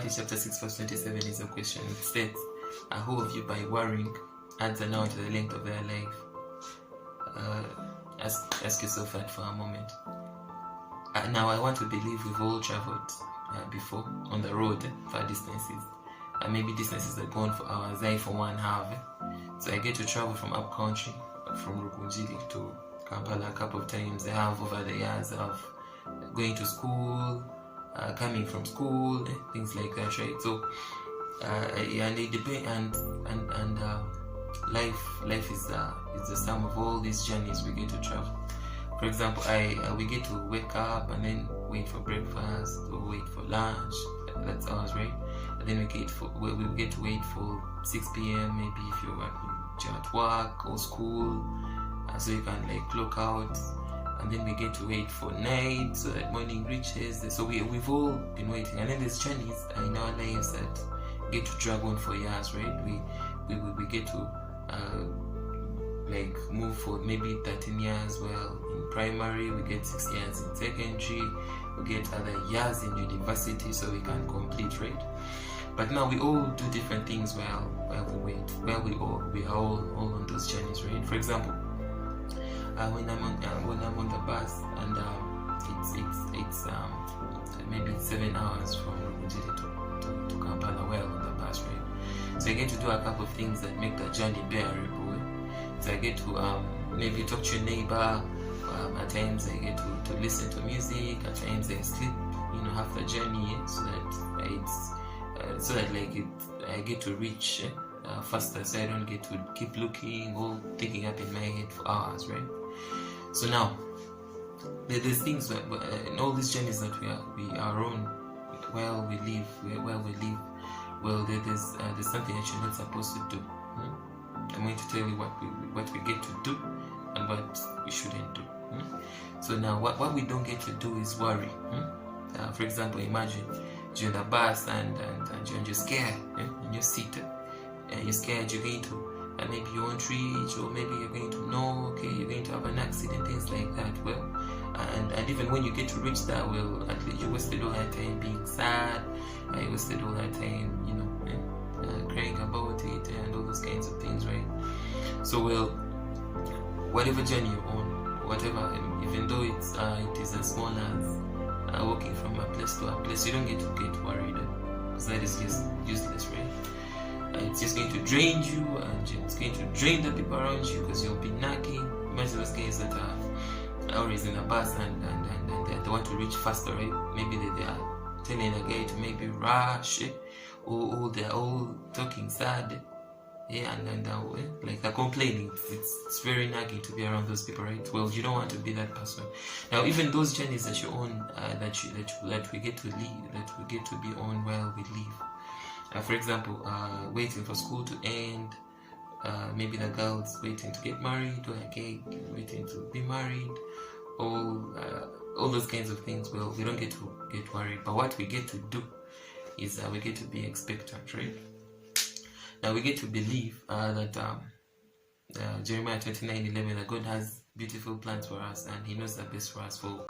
Matthew chapter 6 verse 27 is a question. It states, who of you by worrying adds an hour to the length of their life? Ask yourself that for a moment. Now I want to believe we've all traveled before on the road far distances. Maybe distances that go on for hours. I for one have. So I get to travel from up country, from Rukunjili to Kampala a couple of times. I have over the years of going to school, coming from school, things like that, right? So and it depends, and life is the sum of all these journeys we get to travel. For example, we get to wake up and then wait for breakfast or wait for lunch. That's ours, right? And then we get to wait for 6 p.m. maybe if you're at work or school, so you can like clock out. And then we get to wait for night so that morning reaches. So we've all been waiting. And then there's journeys in our lives that get to drag on for years, right? We get to like move for maybe 13 years. Well, in primary we get 6 years in secondary, we get other years in university so we can complete, right? But now we all do different things while we wait. We are all on those journeys, right? For example, when I'm on the bus and it's maybe 7 hours from Rukunjili to Kampala, well, on the bus, right? So I get to do a couple of things that make the journey bearable. So I get to maybe talk to your neighbor. At times I get to listen to music. At times I sleep, half the journey, so that I get to reach faster, so I don't get to keep looking or thinking up in my head for hours, right? So now there's things in all these journeys that we are on while we live. Well, there's something that you're not supposed to do. I'm going to tell you what we get to do and what we shouldn't do. So now what we don't get to do is worry. For example, imagine you're in the bus and you're scared in your seat. You're scared you're going to maybe you won't reach, or maybe you're going to know, okay, you're going to have an accident, things like that. Well, and even when you get to reach that, well, at least you wasted all that time being sad, you wasted all that time, crying about it and all those kinds of things, right? So, well, whatever journey you're on, whatever, even though it is as small as walking from a place to a place, you don't get to get worried, because that is just useless, right? It's just going to drain you, and it's going to drain the people around you, because you'll be nagging. Imagine those guys that are always in a bus and they want to reach faster, right? Maybe they are telling a guy to maybe rush, or they're all talking sad, and like they're complaining. It's very nagging to be around those people, right? Well, you don't want to be that person. Now, even those journeys that you're on, that we get to lead, that we get to be on while we live. For example, waiting for school to end, maybe the girls waiting to get married, or a guy waiting to be married, all those kinds of things. Well, we don't get to get worried, but what we get to do is we get to be expectant, right? Now we get to believe that Jeremiah 29:11, that God has beautiful plans for us and He knows the best for us. For